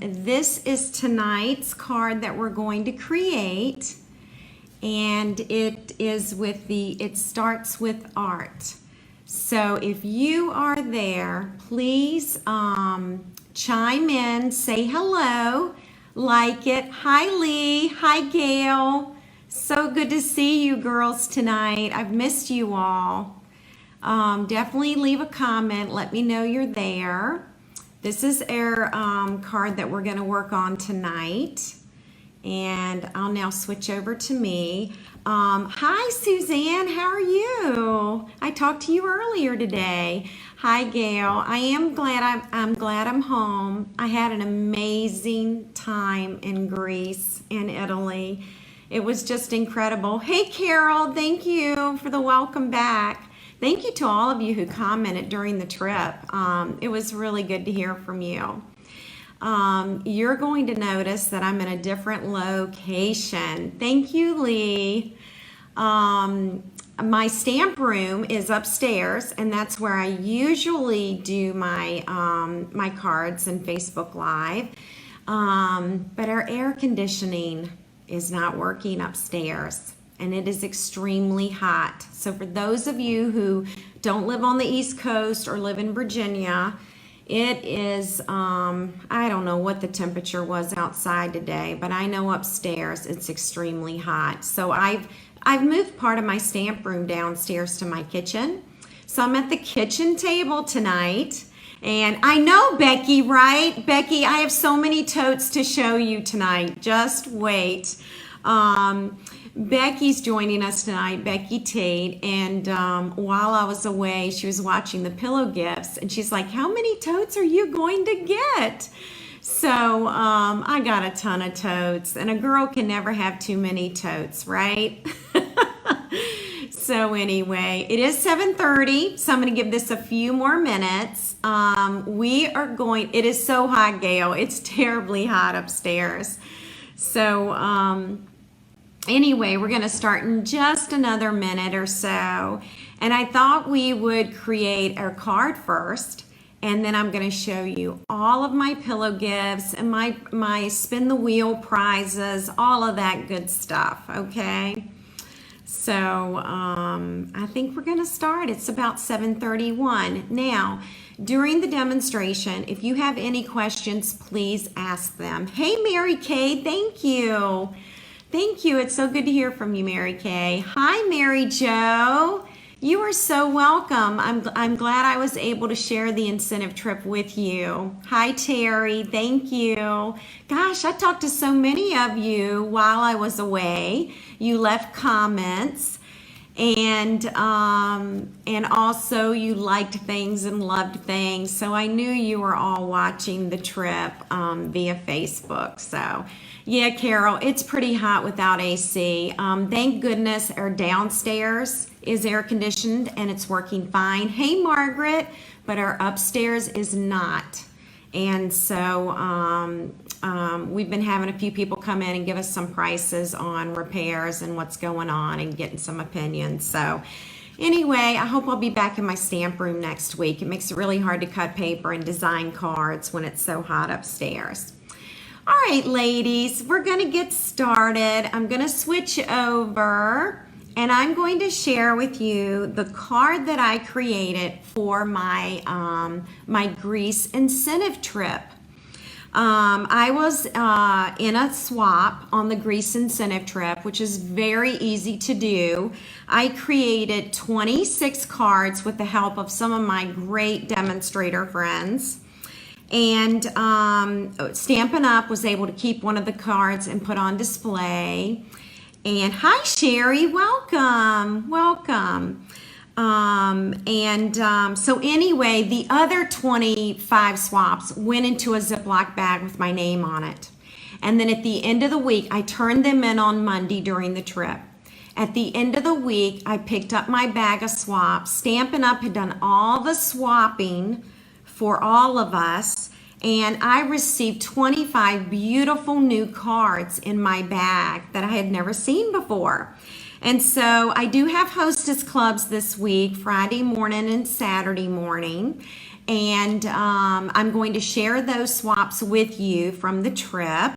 This is tonight's card that we're going to create, and it starts with art. So if you are there, please chime in, say hello, like it. Hi Lee, hi Gail. So good to see you girls tonight. I've missed you all. Definitely leave a comment, let me know you're there. This is our card that we're going to work on tonight. And I'll now switch over to me. Hi Suzanne, how are you? I talked to you earlier today. Hi Gail, I'm glad I'm home. I had an amazing time in Greece and Italy. It was just incredible. Hey Carol, thank you for the welcome back. Thank you to all of you who commented during the trip. It was really good to hear from you. You're going to notice that I'm in a different location. Thank you, Lee. My stamp room is upstairs, and that's where I usually do my my cards and Facebook Live. But our air conditioning is not working upstairs, and it is extremely hot. So for those of you who don't live on the East Coast or live in Virginia, it is, I don't know what the temperature was outside today, but I know upstairs it's extremely hot. So I've moved part of my stamp room downstairs to my kitchen. So I'm at the kitchen table tonight. And I know Becky, right? Becky, I have so many totes to show you tonight. Just wait. Becky's joining us tonight, Becky Tate, and while I was away, she was watching the pillow gifts, and she's like, how many totes are you going to get? So I got a ton of totes, and a girl can never have too many totes, right? So anyway, it is 7:30, so I'm going to give this a few more minutes. It is so hot, Gail. It's terribly hot upstairs. So, anyway, we're going to start in just another minute or so. And I thought we would create our card first. And then I'm going to show you all of my pillow gifts and my spin the wheel prizes, all of that good stuff, okay? So I think we're going to start. It's about 7:31. Now, during the demonstration, if you have any questions, please ask them. Hey, Mary Kay, thank you. Thank you. It's so good to hear from you, Mary Kay. Hi, Mary Jo. You are so welcome. I'm glad I was able to share the incentive trip with you. Hi, Terry. Thank you. Gosh, I talked to so many of you while I was away. You left comments, and also you liked things and loved things. So I knew you were all watching the trip via Facebook. So yeah, Carol, it's pretty hot without AC. Thank goodness our downstairs is air conditioned and it's working fine. Hey, Margaret, but our upstairs is not. And so we've been having a few people come in and give us some prices on repairs and what's going on and getting some opinions. So anyway, I hope I'll be back in my stamp room next week. It makes it really hard to cut paper and design cards when it's so hot upstairs. All right, ladies, we're going to get started. I'm going to switch over and I'm going to share with you the card that I created for my, my Greece incentive trip. I was in a swap on the Greece incentive trip, which is very easy to do. I created 26 cards with the help of some of my great demonstrator friends. And Stampin' Up! Was able to keep one of the cards and put on display. And hi, Sherry, welcome, welcome. So anyway, the other 25 swaps went into a Ziploc bag with my name on it. And then at the end of the week, I turned them in on Monday during the trip. At the end of the week, I picked up my bag of swaps. Stampin' Up! Had done all the swapping for all of us. And I received 25 beautiful new cards in my bag that I had never seen before. And so I do have hostess clubs this week, Friday morning and Saturday morning. And I'm going to share those swaps with you from the trip.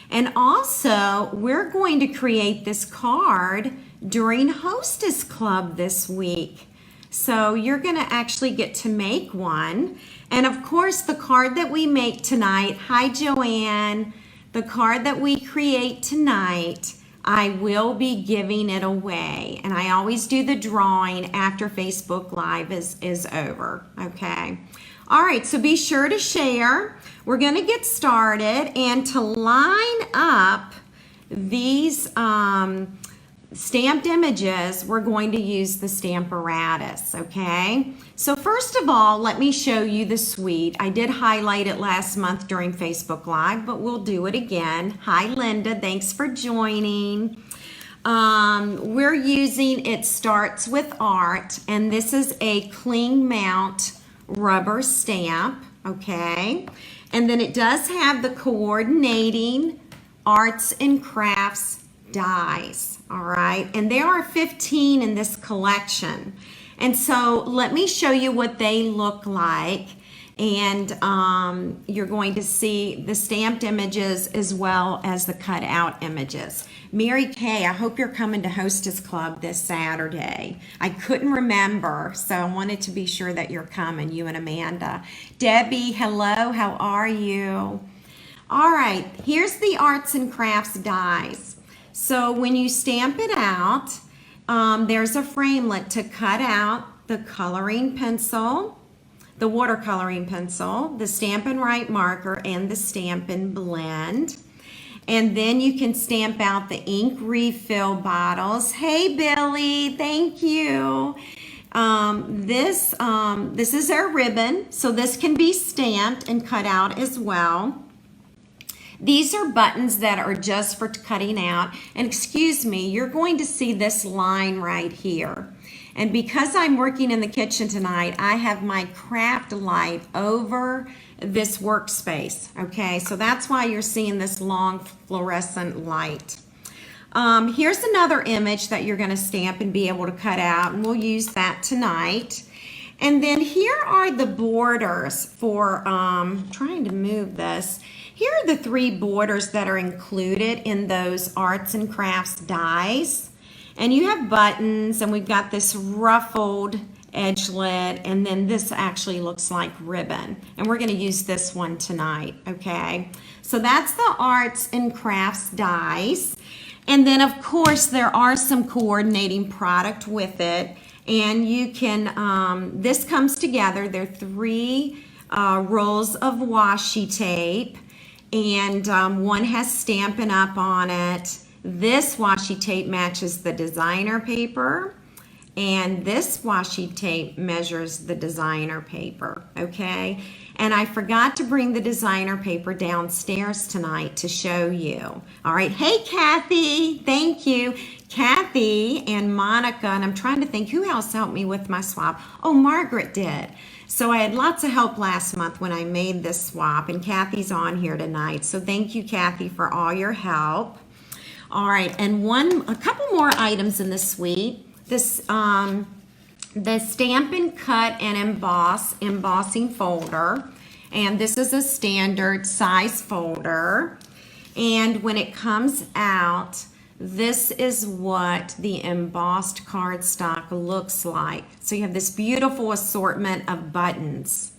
And also, we're going to create this card during Hostess Club this week. So you're going to actually get to make one. And of course, the card that we make tonight, hi Joanne, the card that we create tonight, I will be giving it away. And I always do the drawing after Facebook Live is over, okay? All right, so be sure to share. We're going to get started, and to line up these stamped images, we're going to use the Stamparatus, okay? So first of all, let me show you the suite. I did highlight it last month during Facebook Live, but we'll do it again. Hi, Linda. Thanks for joining. We're using It Starts With Art, and this is a cling mount rubber stamp, okay? And then it does have the coordinating arts and crafts dies, all right? And there are 15 in this collection. And so let me show you what they look like. And you're going to see the stamped images as well as the cut out images. Mary Kay, I hope you're coming to Hostess Club this Saturday. I couldn't remember, so I wanted to be sure that you're coming, you and Amanda. Debbie, hello, how are you? All right, here's the arts and crafts dies. So when you stamp it out, there's a framelit to cut out the coloring pencil, the watercoloring pencil, the Stampin' Write marker, and the Stampin' Blend. And then you can stamp out the ink refill bottles. Hey, Billy, thank you. This is our ribbon, so this can be stamped and cut out as well. These are buttons that are just for cutting out. And excuse me, you're going to see this line right here. And because I'm working in the kitchen tonight, I have my craft light over this workspace, okay? So that's why you're seeing this long fluorescent light. Here's another image that you're gonna stamp and be able to cut out, and we'll use that tonight. And then here are the borders for, trying to move this. Here are the 3 borders that are included in those arts and crafts dies. And you have buttons, and we've got this ruffled edgelet, and then this actually looks like ribbon. And we're gonna use this one tonight, okay? So that's the arts and crafts dies. And then of course there are some coordinating product with it. And you can, this comes together, there are 3 rolls of washi tape, and one has Stampin' Up on it. This washi tape matches the designer paper, and this washi tape measures the designer paper, okay? And I forgot to bring the designer paper downstairs tonight to show you. All right, hey Kathy, thank you. Kathy and Monica, and I'm trying to think who else helped me with my swap. Oh, Margaret did. So I had lots of help last month when I made this swap, and Kathy's on here tonight. So thank you, Kathy, for all your help. All right, and a couple more items in the suite. This, the Stampin' Cut and Emboss embossing folder, and this is a standard size folder. And when it comes out, this is what the embossed cardstock looks like. So you have this beautiful assortment of buttons.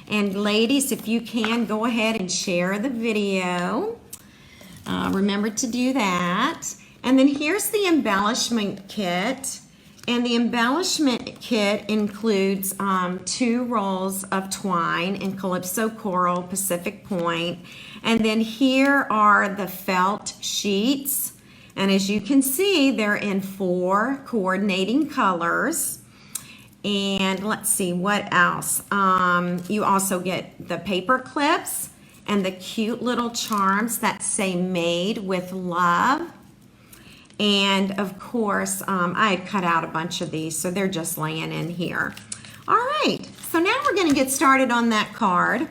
And ladies, if you can, go ahead and share the video. Remember to do that. And then here's the embellishment kit. And the embellishment kit includes 2 rolls of twine in Calypso Coral Pacific Point. And then here are the felt sheets. And as you can see, they're in 4 coordinating colors. And let's see, what else? You also get the paper clips and the cute little charms that say made with love. And of course, I had cut out a bunch of these, so they're just laying in here. All right, so now we're gonna get started on that card.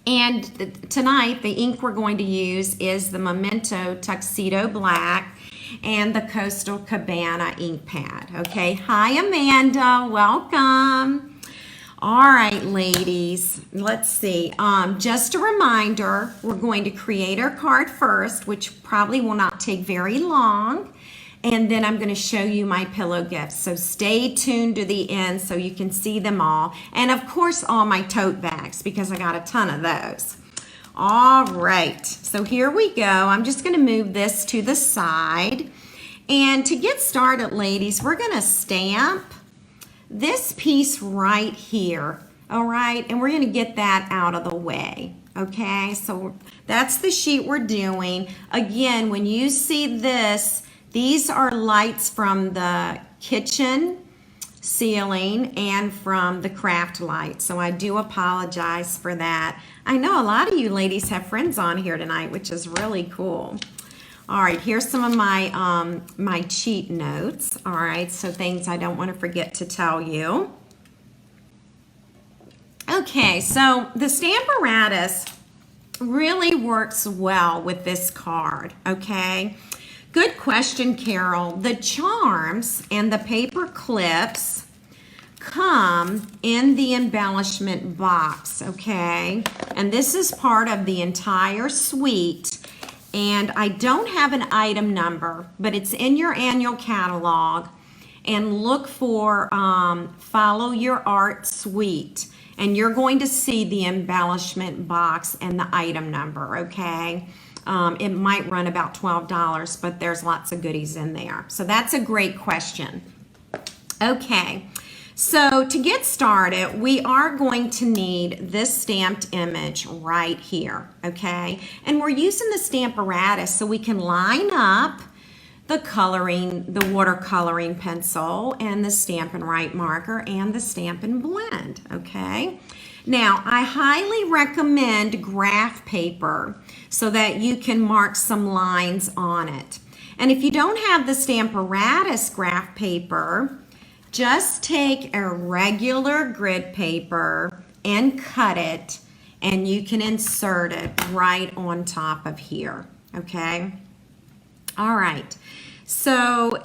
And tonight, the ink we're going to use is the Memento Tuxedo Black and the Coastal Cabana ink pad, okay? Hi, Amanda, welcome. All right, ladies, let's see. Just a reminder, we're going to create our card first, which probably will not take very long. And then I'm going to show you my pillow gifts. So stay tuned to the end so you can see them all. And of course, all my tote bags, because I got a ton of those. All right, so here we go. I'm just going to move this to the side. And to get started, ladies, we're going to stamp this piece right here, all right? And we're gonna get that out of the way, okay? So that's the sheet we're doing. Again, when you see this, these are lights from the kitchen ceiling and from the craft light. So I do apologize for that. I know a lot of you ladies have friends on here tonight, which is really cool. All right, here's some of my my cheat notes. All right, so things I don't want to forget to tell you. Okay, so the Stamparatus really works well with this card, okay? Good question, Carol. The charms and the paper clips come in the embellishment box, okay? And this is part of the entire suite. And I don't have an item number, but it's in your annual catalog. And look for Follow Your Art Suite. And you're going to see the embellishment box and the item number, okay? It might run about $12, but there's lots of goodies in there. So that's a great question. Okay. So to get started, we are going to need this stamped image right here, okay? And we're using the Stamparatus so we can line up the coloring, the watercoloring pencil and the Stampin' Write marker and the Stampin' Blend, okay? Now, I highly recommend graph paper so that you can mark some lines on it. And if you don't have the Stamparatus graph paper, just take a regular grid paper and cut it, and you can insert it right on top of here, okay? All right, so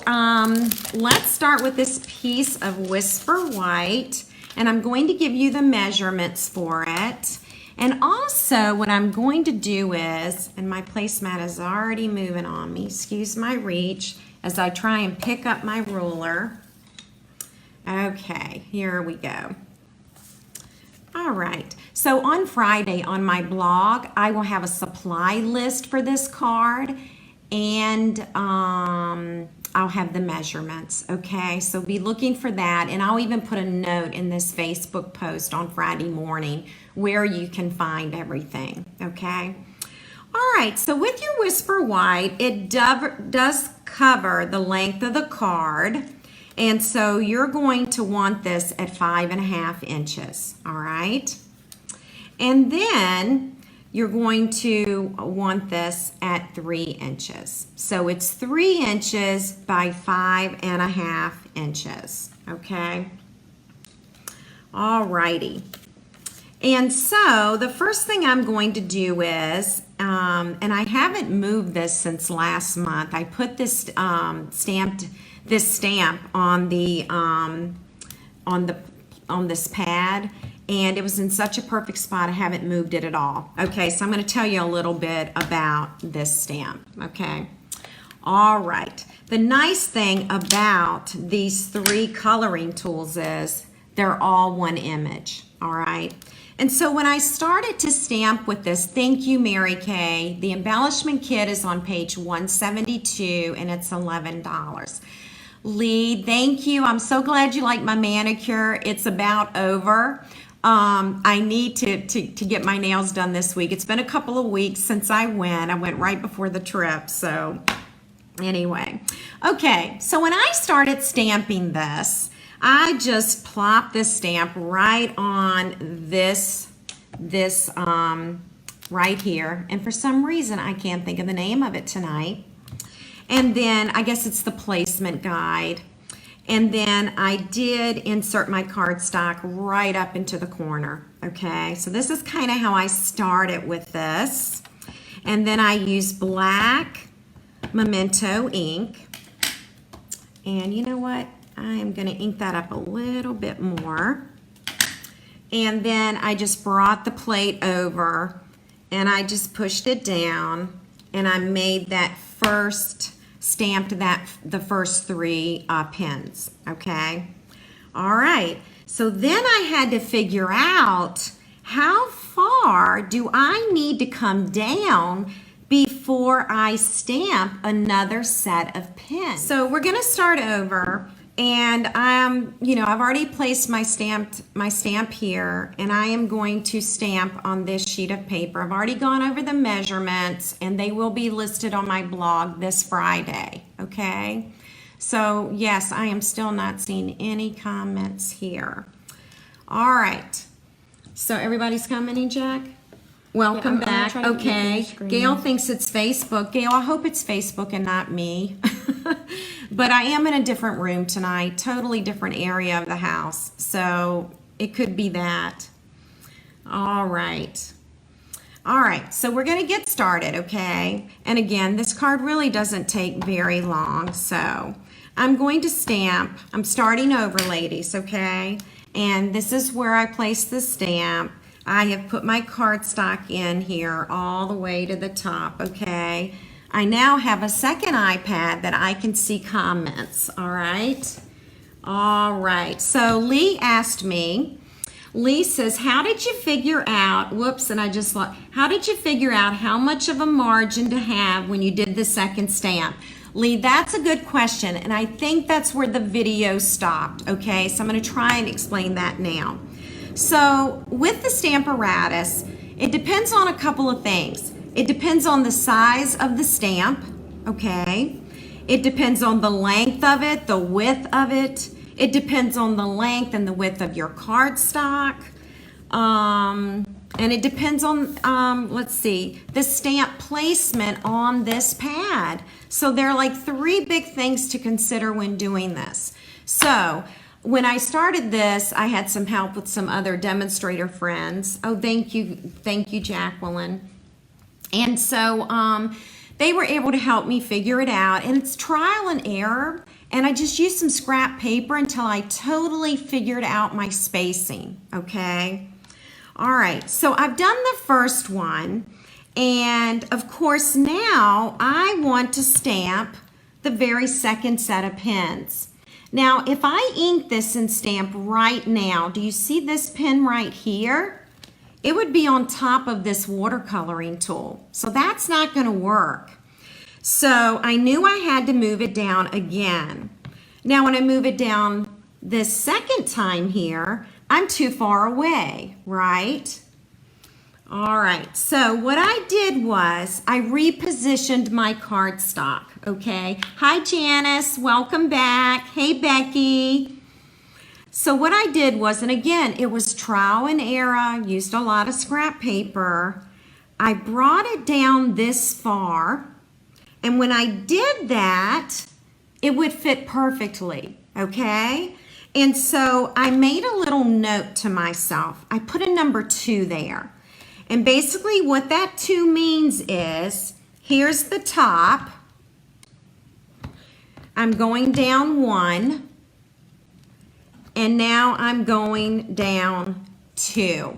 let's start with this piece of Whisper White, and I'm going to give you the measurements for it. And also what I'm going to do is, and my placemat is already moving on me, excuse my reach, as I try and pick up my ruler. Okay, here we go. All right, so on Friday on my blog, I will have a supply list for this card, and I'll have the measurements, okay? So be looking for that, and I'll even put a note in this Facebook post on Friday morning where you can find everything, okay? All right, so with your Whisper White, it does cover the length of the card. And so you're going to want this at 5.5 inches, all right? And then you're going to want this at 3 inches. So it's 3 inches by 5.5 inches, okay? All righty. And so the first thing I'm going to do is, and I haven't moved this since last month. I put this stamp on the on this pad, and it was in such a perfect spot I haven't moved it at all. Okay, so I'm going to tell you a little bit about this stamp, okay? All right, the nice thing about these 3 coloring tools is they're all one image, all right? And so when I started to stamp with this, thank you, Mary Kay, the embellishment kit is on page 172 and it's $11. Lee, thank you. I'm so glad you like my manicure. It's about over. I need to get my nails done this week. It's been a couple of weeks since I went. I went right before the trip. So anyway, okay. So when I started stamping this, I just plopped this stamp right on this right here. And for some reason, I can't think of the name of it tonight. And then I guess it's the placement guide. And then I did insert my cardstock right up into the corner. Okay, so this is kind of how I started with this. And then I use black Memento ink. And you know what? I am going to ink that up a little bit more. and then I just brought the plate over and I just pushed it down and I made that first, stamped the first 3 pins, okay? All right, so then I had to figure out how far do I need to come down before I stamp another set of pins. So we're gonna start over, and I've already placed my stamp here, and I am going to stamp on this sheet of paper. I've already gone over the measurements, and they will be listed on my blog this Friday, okay? So yes, I am still not seeing any comments here. All right, so everybody's commenting, Jack? Welcome back. Okay, Gail thinks it's Facebook. Gail, I hope it's Facebook and not me. But I am in a different room tonight, totally different area of the house. So it could be that. All right. All right, so we're gonna get started, okay? And again, this card really doesn't take very long. So I'm going to stamp. I'm starting over, ladies, okay? And this is where I place the stamp. I have put my cardstock in here all the way to the top, okay? I now have a second iPad that I can see comments, all right? All right, so Lee asked me, Lee says, how did you figure out, whoops, and I just lost, how did you figure out how much of a margin to have when you did the second stamp? Lee, that's a good question, and I think that's where the video stopped, okay? So I'm gonna try and explain that now. So with the Stamparatus, it depends on a couple of things. It depends on the size of the stamp, okay? It depends on the length of it, the width of it. It depends on the length and the width of your cardstock. And it depends on, let's see, the stamp placement on this pad. So there are like 3 big things to consider when doing this. So when I started this, I had some help with some other demonstrator friends. Oh, thank you, Jacqueline. And so they were able to help me figure it out, and it's trial and error. And I just used some scrap paper until I totally figured out my spacing, okay? All right, so I've done the first one, and of course now I want to stamp the very second set of pins. Now, if I ink this and stamp right now, do you see this pen right here? It would be on top of this watercoloring tool. So that's not gonna work. So I knew I had to move it down again. Now, when I move it down this second time here, I'm too far away, right? All right, so what I did was I repositioned my cardstock, okay? Hi, Janice, welcome back. Hey, Becky. So what I did was, and again, it was trial and error, used a lot of scrap paper. I brought it down this far, and when I did that, it would fit perfectly, okay? And so I made a little note to myself. I put a number 2 there. And basically what that 2 means is, here's the top. I'm going down 1. And now I'm going down 2,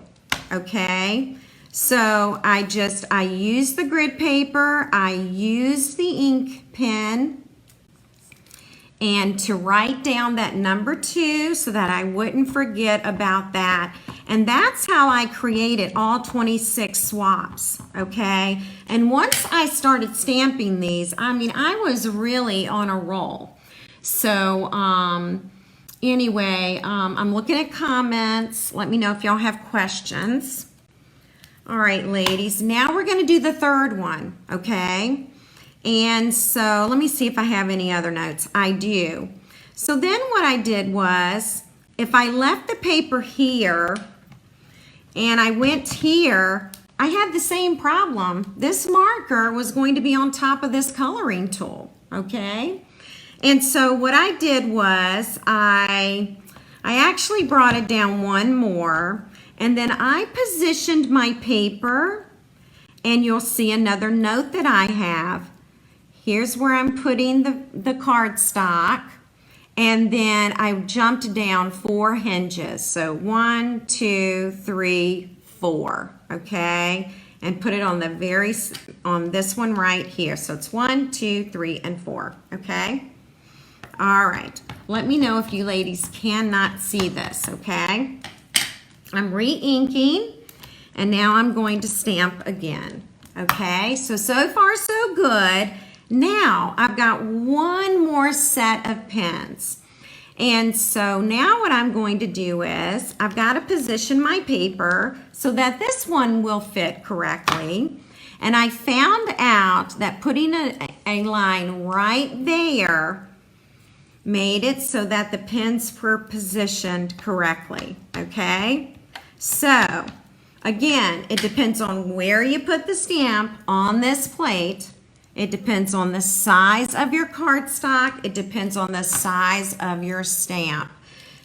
okay? So I used the grid paper, I used the ink pen, and to write down that number 2 so that I wouldn't forget about that. And that's how I created all 26 swaps, okay? And once I started stamping these, I mean, I was really on a roll. So anyway, I'm looking at comments. Let me know if y'all have questions. All right, ladies, now we're gonna do the third one, okay? And so let me see if I have any other notes. I do. So then what I did was, if I left the paper here and I went here, I had the same problem. This marker was going to be on top of this coloring tool, okay? And so what I did was I actually brought it down 1 more, and then I positioned my paper, and you'll see another note that I have. Here's where I'm putting the cardstock, And then I jumped down 4 hinges. So 1, 2, 3, 4, okay? And put it on on this one right here. So it's 1, 2, 3, and 4, okay? All right, let me know if you ladies cannot see this, okay? I'm re-inking, and now I'm going to stamp again, okay? So far so good. Now I've got one more set of pins. And so now what I'm going to do is I've got to position my paper so that this one will fit correctly. And I found out that putting a line right there made it so that the pins were positioned correctly, okay? So, again, it depends on where you put the stamp on this plate. It depends on the size of your cardstock. It depends on the size of your stamp.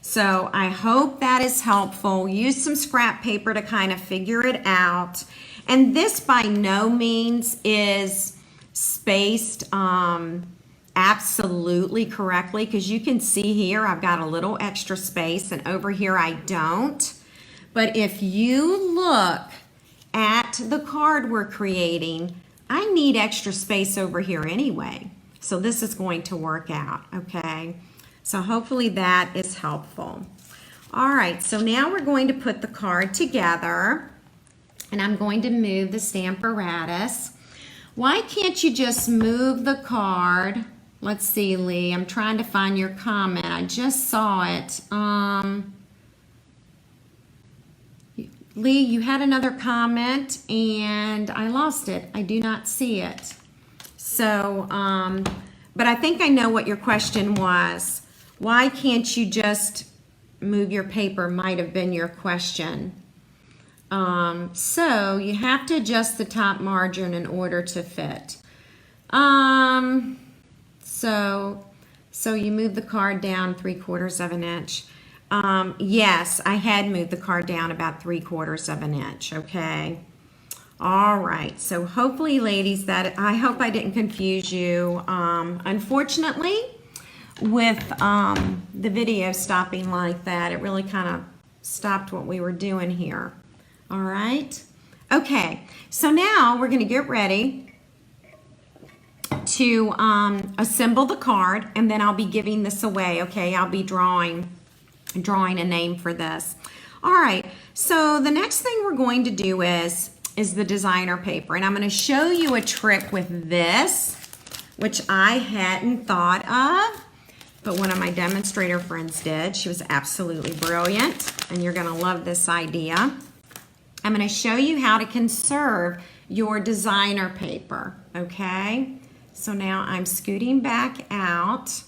So, I hope that is helpful. Use some scrap paper to kind of figure it out. And this by no means is spaced absolutely correctly, because you can see here I've got a little extra space and over here I don't. But if you look at the card we're creating, I need extra space over here anyway. So this is going to work out, okay? So hopefully that is helpful. All right, so now we're going to put the card together, and I'm going to move the Stamparatus. Why can't you just move the card? Let's see, Lee, I'm trying to find your comment. I just saw it. Lee, you had another comment and I lost it. I do not see it. So, but I think I know what your question was. Why can't you just move your paper might have been your question. So you have to adjust the top margin in order to fit. So you move the card down 3/4 of an inch. Yes, I had moved the card down about 3/4 of an inch, okay? All right, so hopefully, ladies, that I hope I didn't confuse you. Unfortunately, with the video stopping like that, it really kind of stopped what we were doing here. All right, okay, so now we're going to get ready to assemble the card, and then I'll be giving this away, okay? I'll be drawing a name for this. All right, so the next thing we're going to do is the designer paper, and I'm going to show you a trick with this, which I hadn't thought of, but one of my demonstrator friends did. She was absolutely brilliant, and you're going to love this idea. I'm going to show you how to conserve your designer paper, okay? So now I'm scooting back out.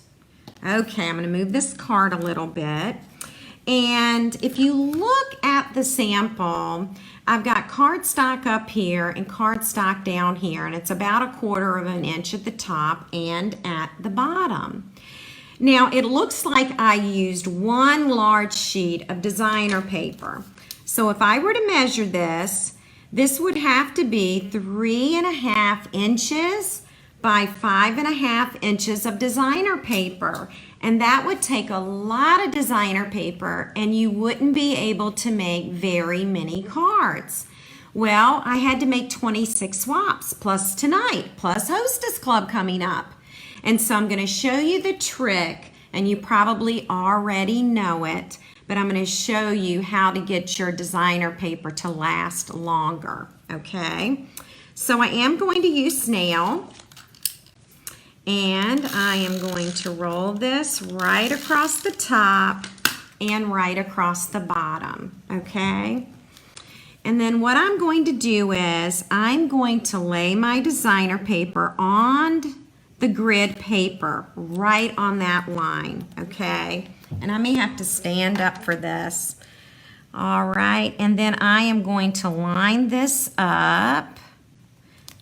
Okay, I'm going to move this card a little bit. And if you look at the sample, I've got cardstock up here and cardstock down here, and it's about 1/4 of an inch at the top and at the bottom. Now, it looks like I used one large sheet of designer paper. So if I were to measure this, this would have to be 3.5 inches by 5.5 inches of designer paper. And that would take a lot of designer paper, and you wouldn't be able to make very many cards. Well, I had to make 26 swaps, plus tonight, plus Hostess Club coming up. And so I'm going to show you the trick, and you probably already know it, but I'm going to show you how to get your designer paper to last longer, okay? So I am going to use snail. And I am going to roll this right across the top and right across the bottom, okay? And then what I'm going to do is I'm going to lay my designer paper on the grid paper right on that line, okay? And I may have to stand up for this. All right, and then I am going to line this up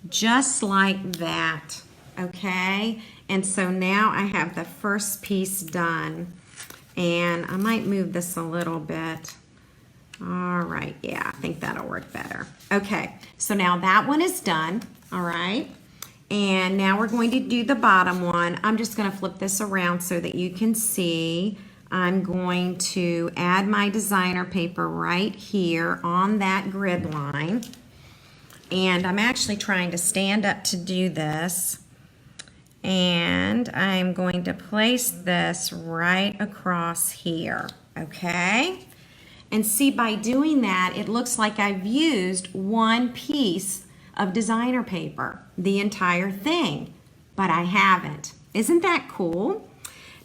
just like that. Okay, and so now I have the first piece done, and I might move this a little bit. All right, yeah, I think that'll work better. Okay, so now that one is done, all right, And now we're going to do the bottom one. I'm just going to flip this around so that you can see. I'm going to add my designer paper right here on that grid line. And I'm actually trying to stand up to do this. And I'm going to place this right across here, okay? And see, by doing that, it looks like I've used one piece of designer paper, the entire thing, but I haven't. Isn't that cool?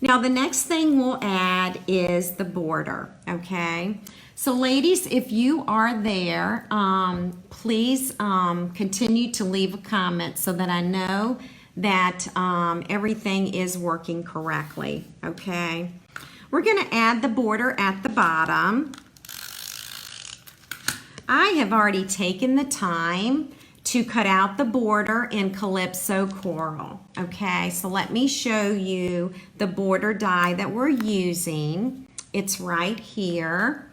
Now the next thing we'll add is the border, okay? So ladies, if you are there, please continue to leave a comment so that I know that everything is working correctly, okay? We're gonna add the border at the bottom. I have already taken the time to cut out the border in Calypso Coral. Okay, so let me show you the border die that we're using. It's right here.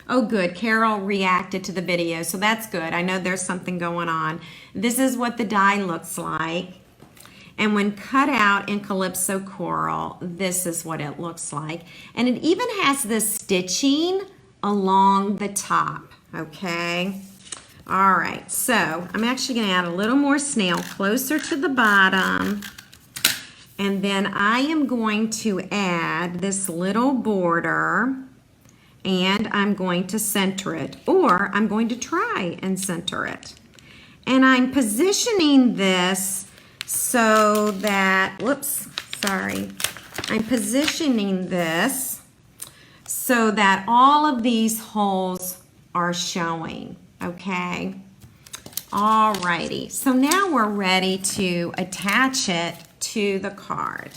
Oh good, Carol reacted to the video, so that's good. I know there's something going on. This is what the die looks like. And when cut out in Calypso Coral, this is what it looks like. And it even has this stitching along the top, okay? All right, so I'm actually gonna add a little more snail closer to the bottom. And then I am going to add this little border and I'm going to center it, or I'm going to try and center it. And I'm positioning this so that, whoops, sorry. I'm positioning this so that all of these holes are showing. Okay, alrighty, so now we're ready to attach it to the card.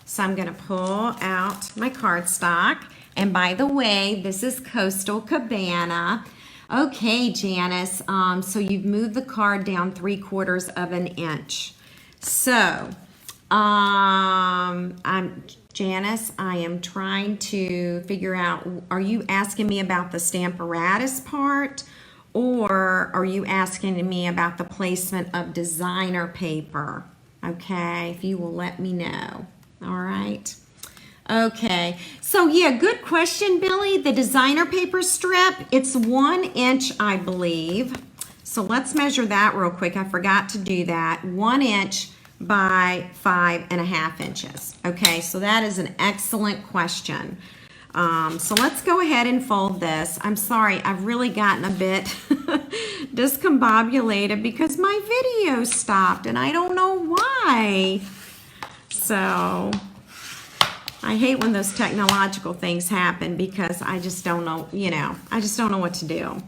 So I'm going to pull out my cardstock, and by the way, this is Coastal Cabana. Okay, Janice, so you've moved the card down 3/4 of an inch. So, Janice, I am trying to figure out, are you asking me about the Stamparatus part? Or are you asking me about the placement of designer paper? Okay, if you will let me know. All right. Okay, so yeah, good question, Billy. The designer paper strip, it's 1 inch, I believe. So let's measure that real quick. I forgot to do that. 1 inch by 5.5 inches. Okay, so that is an excellent question. So let's go ahead and fold this. I'm sorry, I've really gotten a bit discombobulated because my video stopped and I don't know why. So I hate when those technological things happen because I just don't know, I just don't know what to do.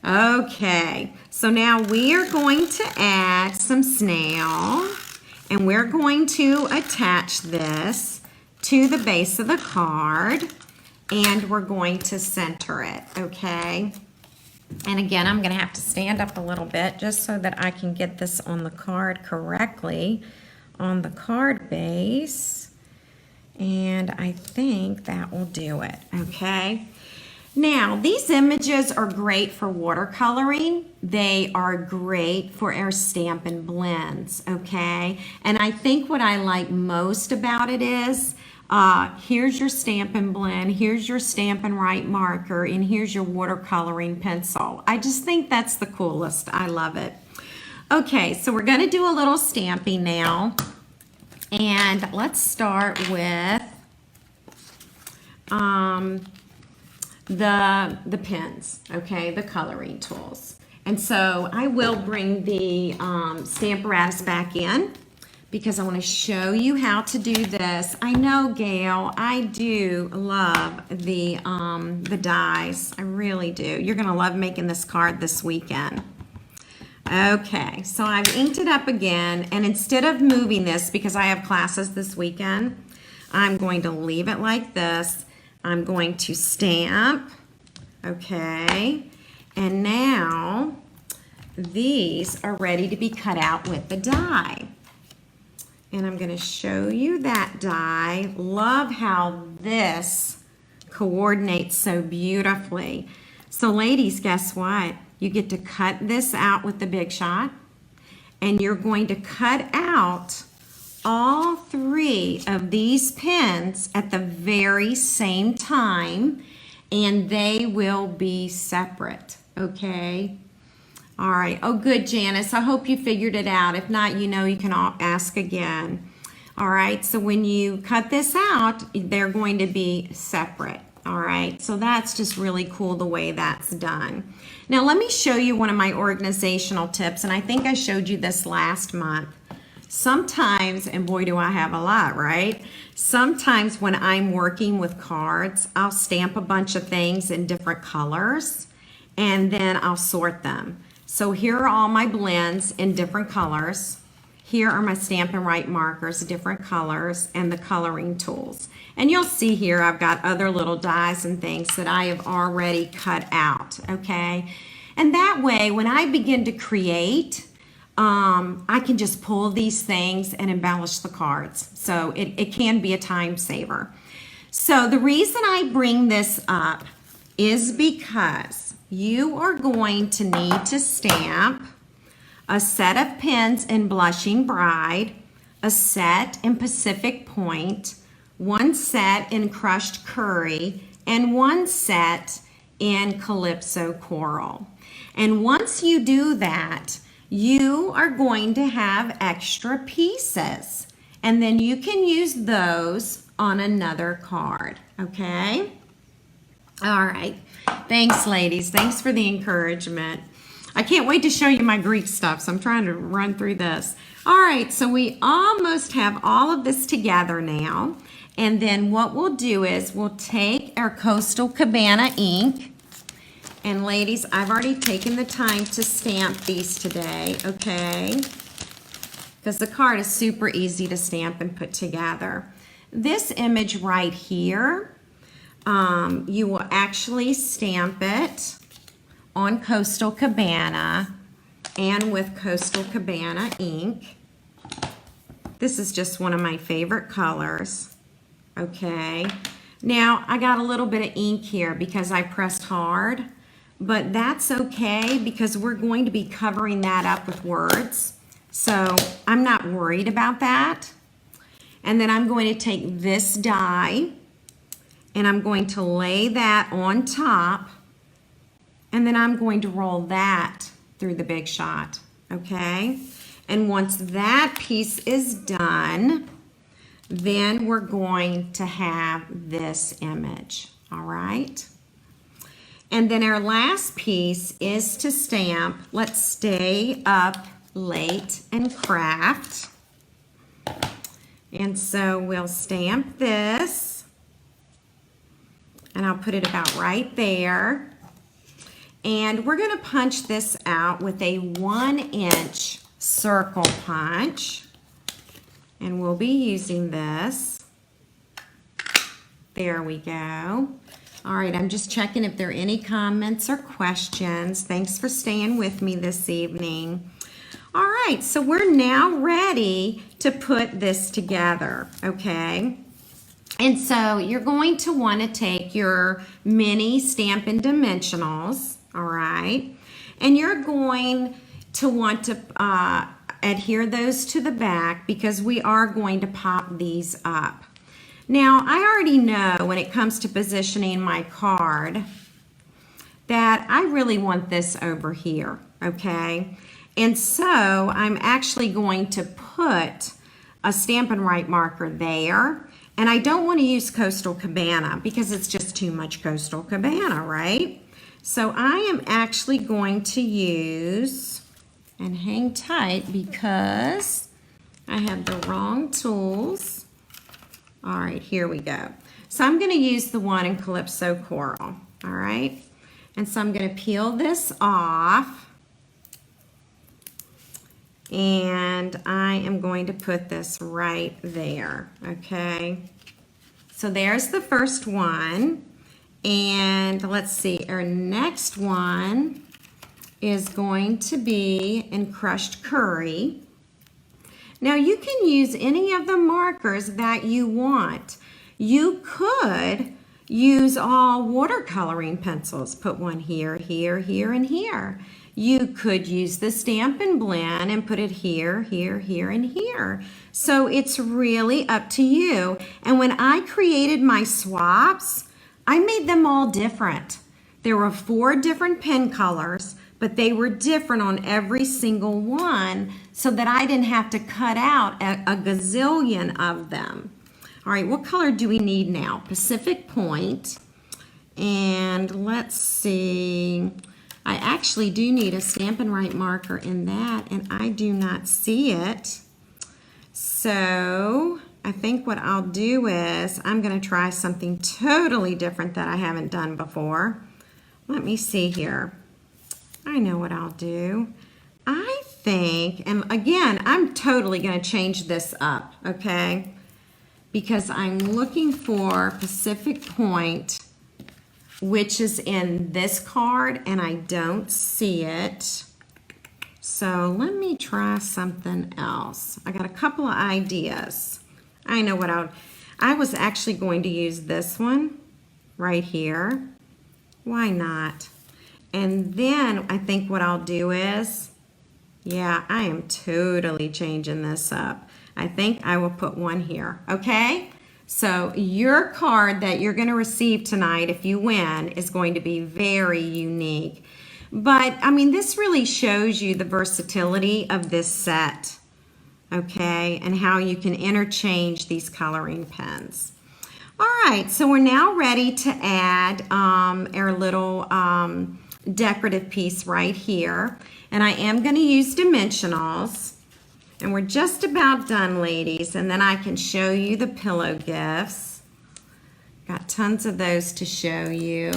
Okay, so now we are going to add some snail and we're going to attach this to the base of the card. And we're going to center it, okay? And again, I'm gonna have to stand up a little bit just so that I can get this on the card correctly on the card base. And I think that will do it, okay? Now, these images are great for watercoloring. They are great for our Stampin' Blends, okay? And I think what I like most about it is here's your Stampin' Blend, here's your Stampin' Write marker, and here's your watercoloring pencil. I just think that's the coolest. I love it. Okay, so we're going to do a little stamping now. And let's start with the pens, okay, the coloring tools. And so I will bring the Stamparatus back in, because I want to show you how to do this. I know, Gail, I do love the dies. I really do. You're going to love making this card this weekend. Okay, so I've inked it up again, and instead of moving this, because I have classes this weekend, I'm going to leave it like this. I'm going to stamp, okay, and now these are ready to be cut out with the die. And I'm going to show you that die. Love how this coordinates so beautifully. So ladies, guess what? You get to cut this out with the Big Shot. and you're going to cut out all 3 of these pins at the very same time, and they will be separate, okay? All right. Oh, good, Janice. I hope you figured it out. If not, you know you can ask again. All right. So when you cut this out, they're going to be separate. All right. So that's just really cool the way that's done. Now, let me show you one of my organizational tips, and I think I showed you this last month. Sometimes, and boy do I have a lot, right? Sometimes when I'm working with cards, I'll stamp a bunch of things in different colors, and then I'll sort them. So here are all my blends in different colors. Here are my Stampin' Write markers, different colors, and the coloring tools. And you'll see here I've got other little dies and things that I have already cut out, okay? And that way, when I begin to create, I can just pull these things and embellish the cards. So it can be a time saver. So the reason I bring this up is because you are going to need to stamp a set of pins in Blushing Bride, a set in Pacific Point, 1 set in Crushed Curry, and 1 set in Calypso Coral. And once you do that, you are going to have extra pieces, and then you can use those on another card, okay? All right. Thanks, ladies. Thanks for the encouragement. I can't wait to show you my Greek stuff, so I'm trying to run through this. All right, so we almost have all of this together now. And then what we'll do is we'll take our Coastal Cabana ink. And ladies, I've already taken the time to stamp these today, okay? Because the card is super easy to stamp and put together. This image right here, you will actually stamp it on Coastal Cabana and with Coastal Cabana ink. This is just one of my favorite colors, okay? Now, I got a little bit of ink here because I pressed hard, but that's okay because we're going to be covering that up with words. So I'm not worried about that. And then I'm going to take this die and I'm going to lay that on top, and then I'm going to roll that through the Big Shot, okay? And once that piece is done, then we're going to have this image, all right? And then our last piece is to stamp Let's Stay Up Late and Craft. And so we'll stamp this, and I'll put it about right there. And we're going to punch this out with a 1-inch circle punch. And we'll be using this. There we go. All right, I'm just checking if there are any comments or questions. Thanks for staying with me this evening. All right, so we're now ready to put this together, okay? And so you're going to want to take your mini Stampin' Dimensionals, all right? And you're going to want to adhere those to the back because we are going to pop these up. Now, I already know when it comes to positioning my card that I really want this over here, okay? And so I'm actually going to put a Stampin' Write marker there. And I don't want to use Coastal Cabana because it's just too much Coastal Cabana, right? So I am actually going to use, and hang tight because I have the wrong tools. All right, here we go. So I'm going to use the one in Calypso Coral, all right? And so I'm going to peel this off. And I am going to put this right there, okay? So there's the first one. And let's see, our next one is going to be in Crushed Curry. Now you can use any of the markers that you want. You could use all watercoloring pencils. Put one here, here, here, and here. You could use the Stampin' Blend and put it here, here, here, and here. So it's really up to you. And when I created my swaps, I made them all different. There were 4 different pen colors, but they were different on every single one so that I didn't have to cut out a gazillion of them. All right, what color do we need now? Pacific Point. And let's see. I actually do need a Stampin' Right marker in that, and I do not see it. So I think what I'll do is I'm going to try something totally different that I haven't done before. Let me see here. I know what I'll do. I think, and again, I'm totally going to change this up, okay? Because I'm looking for Pacific Point, which is in this card, and I don't see it. So let me try something else. I got a couple of ideas. I know what I was actually going to use this one right here. Why not? And then I think what I'll do is, yeah, I am totally changing this up. I think I will put one here, okay? So your card that you're going to receive tonight, if you win, is going to be very unique. But, I mean, this really shows you the versatility of this set, okay, and how you can interchange these coloring pens. All right, so we're now ready to add our little decorative piece right here. And I am going to use dimensionals. And we're just about done, ladies, and then I can show you the pillow gifts. Got tons of those to show you.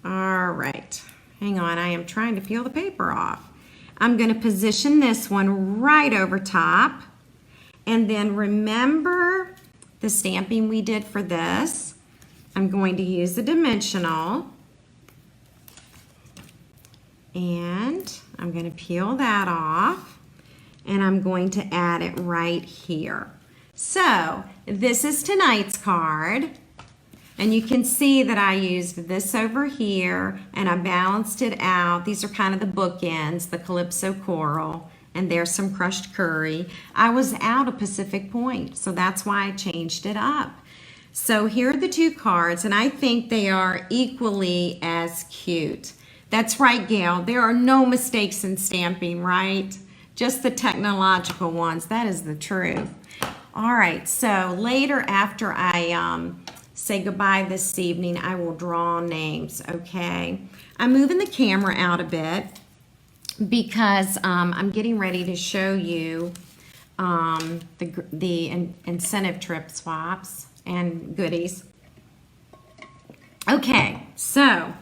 All right, hang on, I am trying to peel the paper off. I'm going to position this one right over top, and then remember the stamping we did for this. I'm going to use the dimensional, and I'm going to peel that off, and I'm going to add it right here. So this is tonight's card, and you can see that I used this over here, and I balanced it out. These are kind of the bookends, the Calypso Coral, and there's some crushed curry. I was out of Pacific Point, so that's why I changed it up. So here are the 2 cards, and I think they are equally as cute. That's right, Gail. There are no mistakes in stamping, right? Just the technological ones. That is the truth. All right, so later after I say goodbye this evening, I will draw names, okay? I'm moving the camera out a bit because I'm getting ready to show you the incentive trip swaps and goodies. Okay, so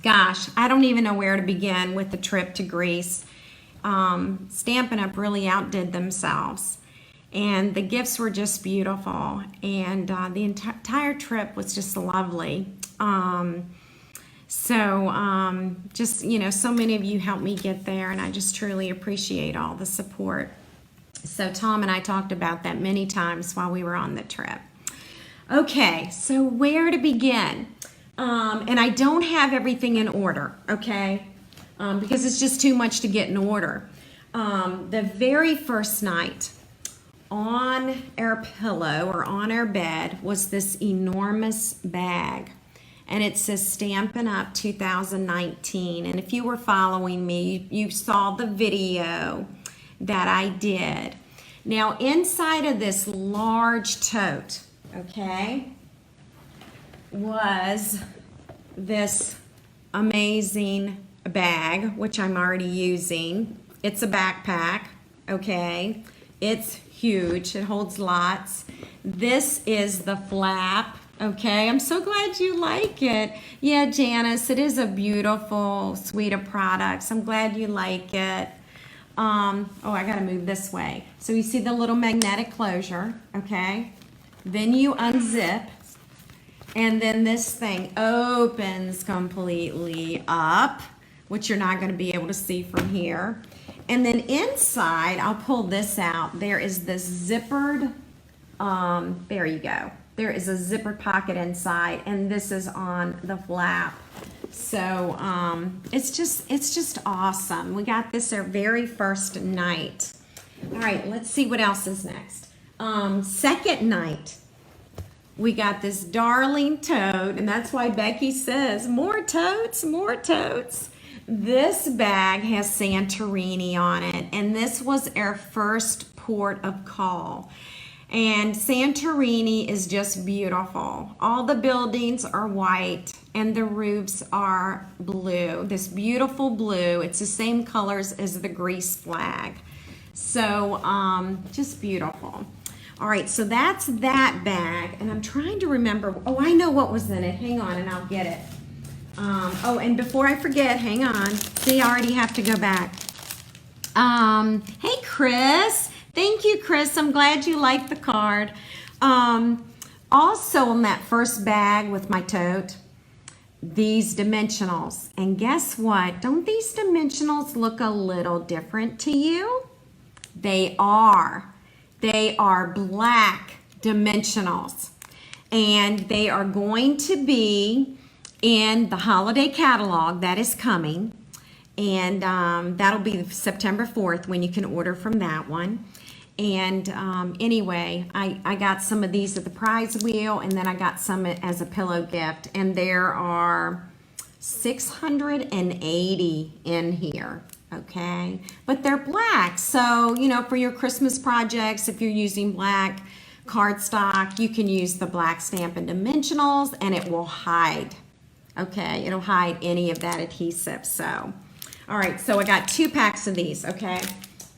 gosh, I don't even know where to begin with the trip to Greece. Stampin' Up! Really outdid themselves. And the gifts were just beautiful. And the entire trip was just lovely. Just, you know, so many of you helped me get there, and I just truly appreciate all the support. So Tom and I talked about that many times while we were on the trip. Okay, so where to begin? And I don't have everything in order, okay? Because it's just too much to get in order. The very first night on our pillow or on our bed was this enormous bag. And it says Stampin' Up! 2019. And if you were following me, you saw the video that I did. Now, inside of this large tote, okay, was this amazing bag, which I'm already using. It's a backpack, okay? It's huge. It holds lots. This is the flap, okay? I'm so glad you like it. Yeah, Janice, it is a beautiful suite of products. I'm glad you like it. Oh, I gotta move this way. So you see the little magnetic closure, okay? Then you unzip, and then this thing opens completely up, which you're not gonna be able to see from here. And then inside, I'll pull this out. There is this zippered, there you go. There is a zippered pocket inside, and this is on the flap. So it's just awesome. We got this our very first night. All right, let's see what else is next. Second night, we got this darling tote, and that's why Becky says, more totes, more totes. This bag has Santorini on it, and this was our first port of call. And Santorini is just beautiful. All the buildings are white and the roofs are blue. This beautiful blue. It's the same colors as the Greece flag. So just beautiful. All right, so that's that bag. And I'm trying to remember. Oh, I know what was in it. Hang on and I'll get it. Oh, and before I forget, hang on. See, I already have to go back. Hey, Chris. Thank you, Chris. I'm glad you liked the card. Also in that first bag with my tote, these dimensionals. And guess what? Don't these dimensionals look a little different to you? They are. They are black dimensionals. And they are going to be in the holiday catalog that is coming. And that'll be September 4th when you can order from that one. And anyway, I got some of these at the prize wheel, and then I got some as a pillow gift. And there are 680 in here, okay? But they're black, so, you know, for your Christmas projects, if you're using black cardstock, you can use the black Stampin' Dimensionals, and it will hide, okay? It'll hide any of that adhesive, so. All right, so I got 2 packs of these, okay?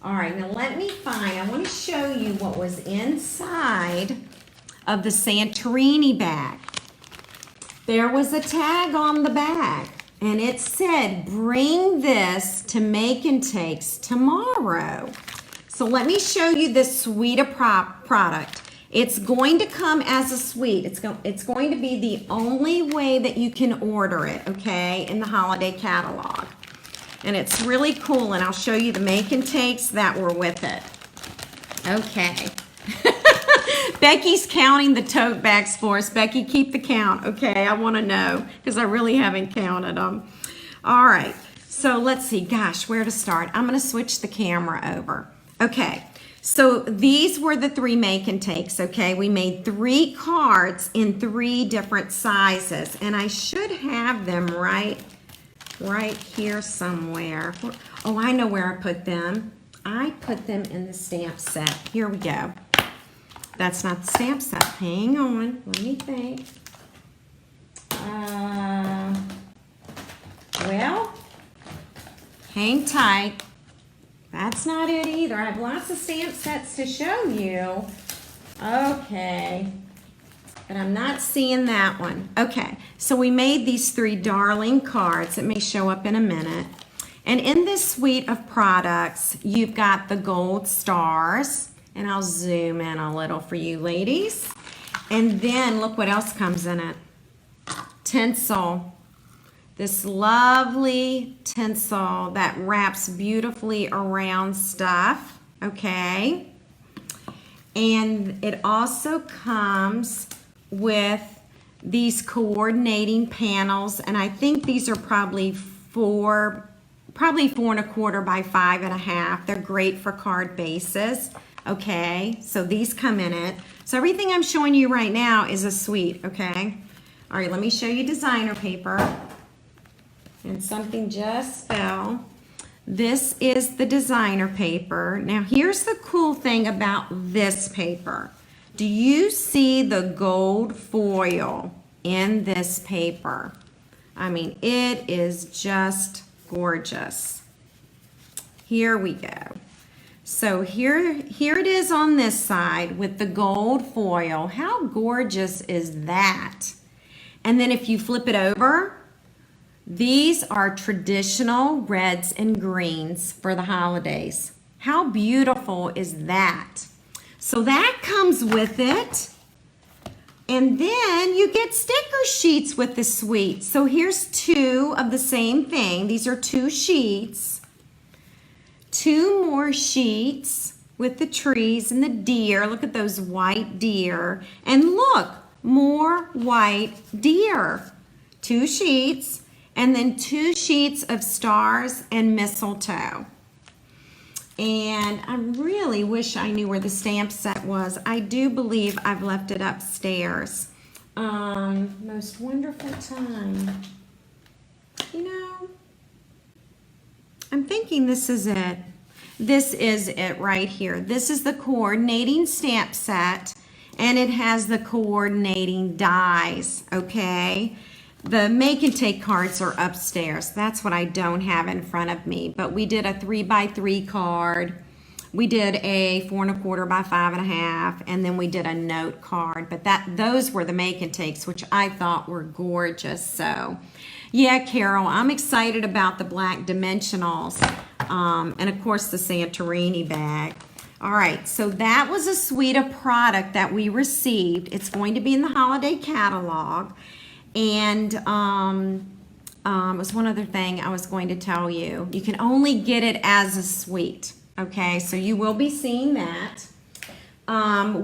All right, now let me find, I want to show you what was inside of the Santorini bag. There was a tag on the bag, and it said, bring this to Make and Takes tomorrow. So let me show you this suite of product. It's going to come as a suite. It's going to be the only way that you can order it, okay, in the holiday catalog. And it's really cool, and I'll show you the Make and Takes that were with it. Okay. Becky's counting the tote bags for us. Becky, keep the count, okay? I want to know, because I really haven't counted them. All right, so let's see. Gosh, where to start? I'm going to switch the camera over. Okay, so these were the 3 Make and Takes, okay? We made 3 cards in 3 different sizes, and I should have them right here somewhere. Oh, I know where I put them. I put them in the stamp set. Here we go. That's not the stamp set. Hang on. Let me think. Well, hang tight. That's not it either. I have lots of stamp sets to show you. Okay. But I'm not seeing that one. Okay, so we made these 3 darling cards. It may show up in a minute. And in this suite of products, you've got the gold stars. And I'll zoom in a little for you ladies. And then look what else comes in it. Tinsel. This lovely tinsel that wraps beautifully around stuff. Okay. And it also comes with these coordinating panels, and I think these are probably 4 1/4 by 5 1/2. They're great for card bases. Okay, so these come in it. So everything I'm showing you right now is a suite, okay? All right, let me show you designer paper. And something just fell. This is the designer paper. Now here's the cool thing about this paper. Do you see the gold foil in this paper? I mean, it is just gorgeous. Here we go. So here it is on this side with the gold foil. How gorgeous is that? And then if you flip it over, these are traditional reds and greens for the holidays. How beautiful is that? So that comes with it. And then you get sticker sheets with the suite. So here's 2 of the same thing. These are 2 sheets. 2 more sheets with the trees and the deer. Look at those white deer. And look, more white deer. 2 sheets. and then 2 sheets of stars and mistletoe. And I really wish I knew where the stamp set was. I do believe I've left it upstairs. Most wonderful time. You know, I'm thinking this is it. This is it right here. This is the coordinating stamp set, and it has the coordinating dies, okay? The make and take cards are upstairs. That's what I don't have in front of me. But we did a 3x3 card. We did a 4 1/4 by 5 1/2, and then we did a note card. But those were the make and takes, which I thought were gorgeous. So, yeah, Carol, I'm excited about the black dimensionals, and of course the Santorini bag. All right, so that was a suite of product that we received. It's going to be in the holiday catalog. And it was one other thing I was going to tell you. You can only get it as a suite, okay? So you will be seeing that.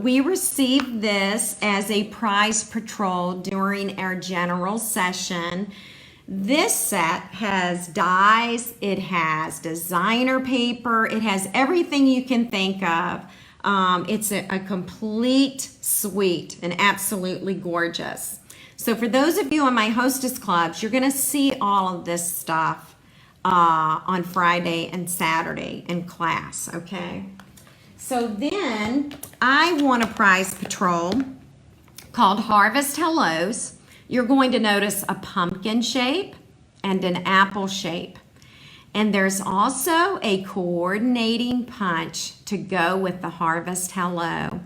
We received this as a prize patrol during our general session. This set has dies, it has designer paper, it has everything you can think of. It's a complete suite and absolutely gorgeous. So for those of you in my hostess clubs, you're going to see all of this stuff on Friday and Saturday in class, okay? So then I won a prize patrol called Harvest Hellos. You're going to notice a pumpkin shape and an apple shape. And there's also a coordinating punch to go with the Harvest Hello.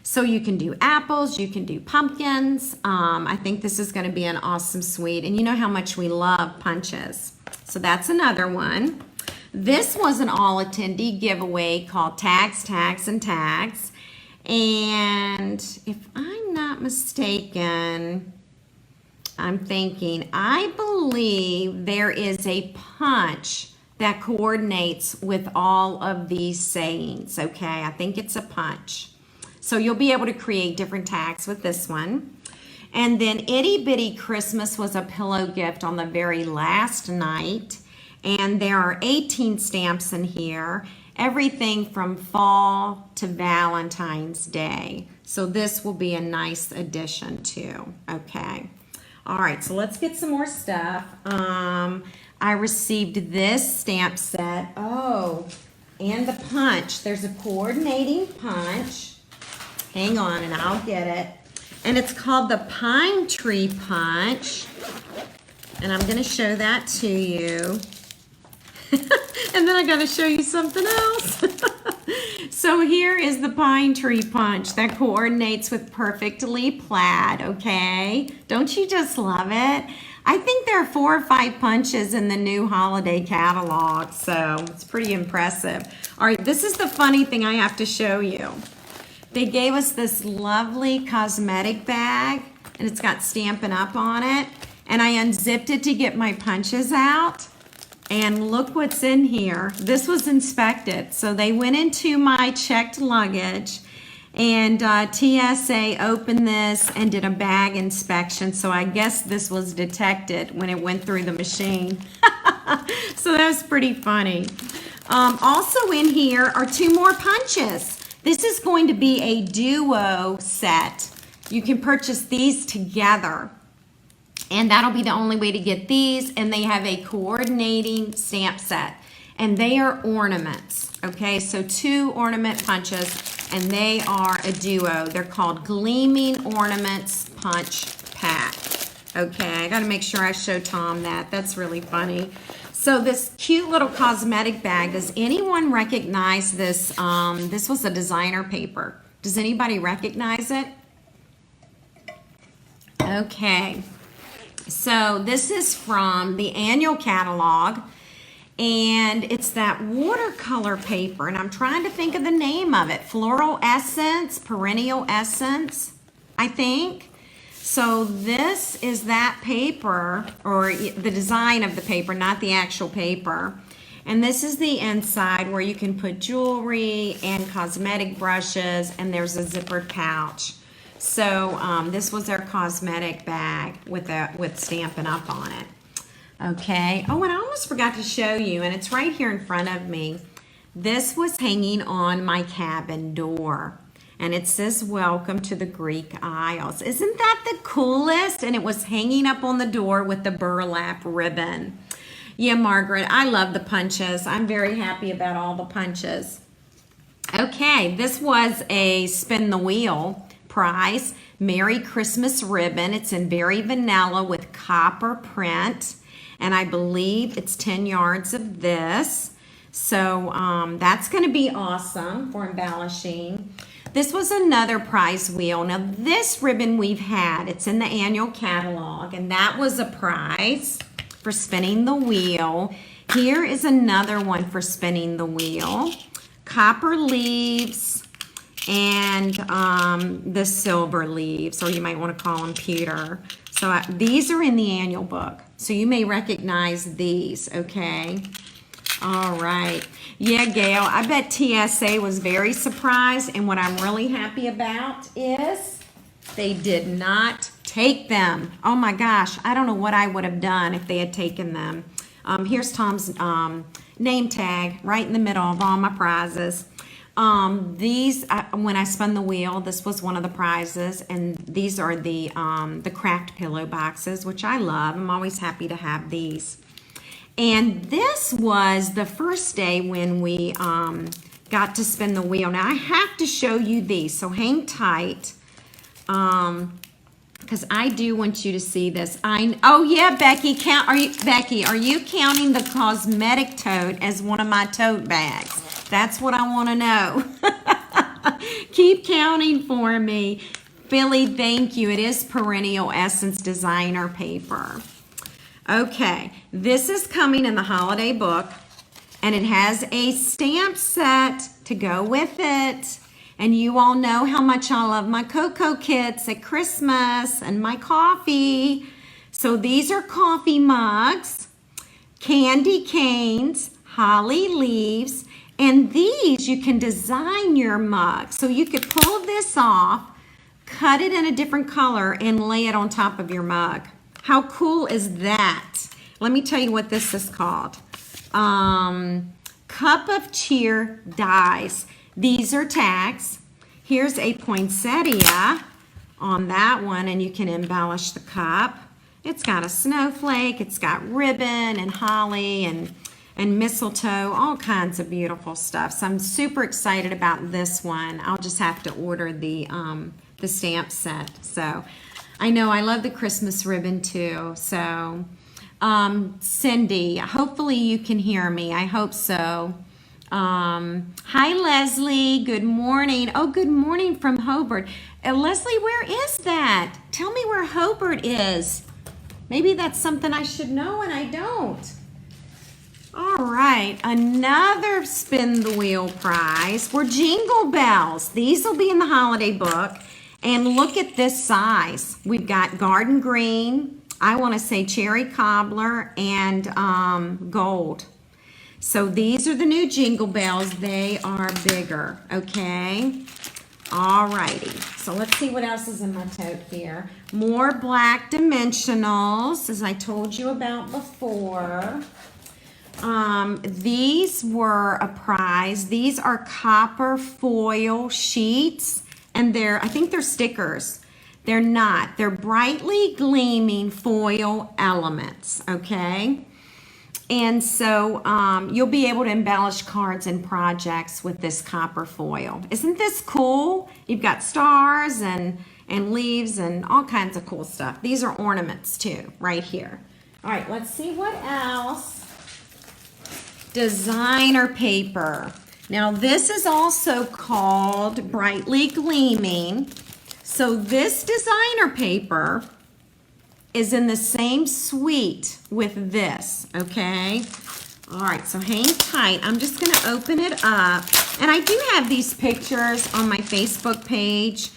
So you can do apples, you can do pumpkins. I think this is going to be an awesome suite. And you know how much we love punches. So that's another one. This was an all-attendee giveaway called Tags, Tags, and Tags. And if I'm not mistaken, I believe there is a punch that coordinates with all of these sayings, okay? I think it's a punch. So you'll be able to create different tags with this one. And then Itty Bitty Christmas was a pillow gift on the very last night. And there are 18 stamps in here, everything from fall to Valentine's Day. So this will be a nice addition too, okay? All right, so let's get some more stuff. I received this stamp set. Oh, and the punch. There's a coordinating punch. Hang on and I'll get it. And it's called the Pine Tree Punch. And I'm going to show that to you. And then I got to show you something else. So here is the Pine Tree Punch that coordinates with Perfectly Plaid, okay? Don't you just love it? I think there are 4 or 5 punches in the new holiday catalog, so it's pretty impressive. All right, this is the funny thing I have to show you. They gave us this lovely cosmetic bag, and it's got Stampin' Up on it, and I unzipped it to get my punches out, and look what's in here. This was inspected, so they went into my checked luggage, and TSA opened this and did a bag inspection, so I guess this was detected when it went through the machine. So that was pretty funny. Also in here are 2 more punches. This is going to be a duo set. You can purchase these together, and that'll be the only way to get these. And they have a coordinating stamp set, and they are ornaments. Okay, so 2 ornament punches, and they are a duo. They're called Gleaming Ornaments Punch Pack. Okay, I got to make sure I show Tom that. That's really funny. So this cute little cosmetic bag, does anyone recognize this? This was a designer paper. Does anybody recognize it? Okay. So this is from the annual catalog, and it's that watercolor paper, and I'm trying to think of the name of it. Floral Essence, Perennial Essence, I think. So this is that paper, or the design of the paper, not the actual paper. And this is the inside where you can put jewelry and cosmetic brushes, and there's a zippered pouch. So this was our cosmetic bag with Stampin' Up on it. Okay. Oh, and I almost forgot to show you, and it's right here in front of me. This was hanging on my cabin door, and it says, "Welcome to the Greek Isles." Isn't that the coolest? And it was hanging up on the door with the burlap ribbon. Yeah, Margaret, I love the punches. I'm very happy about all the punches. Okay, this was a spin the wheel prize. Merry Christmas ribbon. It's in very vanilla with copper print. And I believe it's 10 yards of this. So that's going to be awesome for embellishing. This was another prize wheel. Now this ribbon we've had, it's in the annual catalog, and that was a prize for spinning the wheel. Here is another one for spinning the wheel. Copper leaves and the silver leaves, or you might want to call them pewter. So these are in the annual book, so you may recognize these, okay? All right. Yeah, Gail, I bet TSA was very surprised, and what I'm really happy about is they did not take them. Oh my gosh, I don't know what I would have done if they had taken them. Here's Tom's name tag right in the middle of all my prizes. These, when I spun the wheel, this was one of the prizes, and these are the craft pillow boxes, which I love. I'm always happy to have these. And this was the first day when we got to spin the wheel. Now I have to show you these, so hang tight, because I do want you to see this. Oh yeah, Becky, are you counting the cosmetic tote as one of my tote bags? That's what I want to know. Keep counting for me. Billy, thank you. It is Perennial Essence designer paper. Okay, this is coming in the holiday book, and it has a stamp set to go with it. And you all know how much I love my cocoa kits at Christmas and my coffee. So these are coffee mugs, candy canes, holly leaves, and these you can design your mug. So you could pull this off, cut it in a different color, and lay it on top of your mug. How cool is that? Let me tell you what this is called. Cup of Cheer dies. These are tags. Here's a poinsettia on that one, and you can embellish the cup. It's got a snowflake, it's got ribbon and holly and mistletoe, all kinds of beautiful stuff. So I'm super excited about this one. I'll just have to order the stamp set. So I know I love the Christmas ribbon too. So Cindy, hopefully you can hear me. I hope so. Hi Leslie, good morning. Oh, good morning from Hobart. Leslie, where is that? Tell me where Hobart is. Maybe that's something I should know and I don't. All right, another spin the wheel prize for Jingle Bells. These will be in the holiday book. And look at this size. We've got garden green, I want to say cherry cobbler, and gold. So these are the new Jingle Bells. They are bigger, okay? All righty. So let's see what else is in my tote here. More black dimensionals, as I told you about before. These were a prize. These are copper foil sheets. And I think they're stickers. They're not. They're brightly gleaming foil elements, okay? And so you'll be able to embellish cards and projects with this copper foil. Isn't this cool? You've got stars and leaves and all kinds of cool stuff. These are ornaments too, right here. All right, let's see what else. Designer paper. Now this is also called Brightly Gleaming. So this designer paper is in the same suite with this, okay? All right, so hang tight. I'm just gonna open it up. And I do have these pictures on my Facebook page.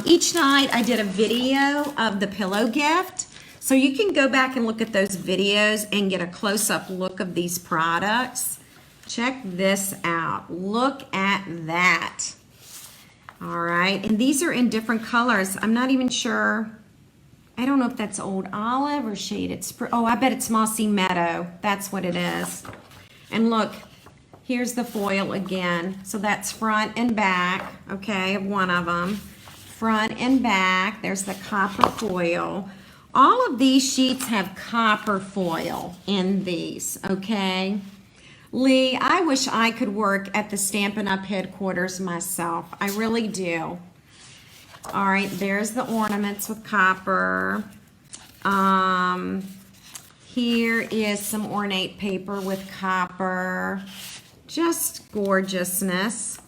Each night I did a video of the pillow gift. So you can go back and look at those videos and get a close-up look of these products. Check this out. Look at that. All right, and these are in different colors. I'm not even sure I don't know if that's Old Olive or Shaded Spruce. Oh, I bet it's Mossy Meadow. That's what it is. And look, here's the foil again. So that's front and back, okay, of one of them. Front and back. There's the copper foil. All of these sheets have copper foil in these, okay? Lee, I wish I could work at the Stampin' Up! Headquarters myself. I really do. All right, there's the ornaments with copper. Here is some ornate paper with copper. Just gorgeousness.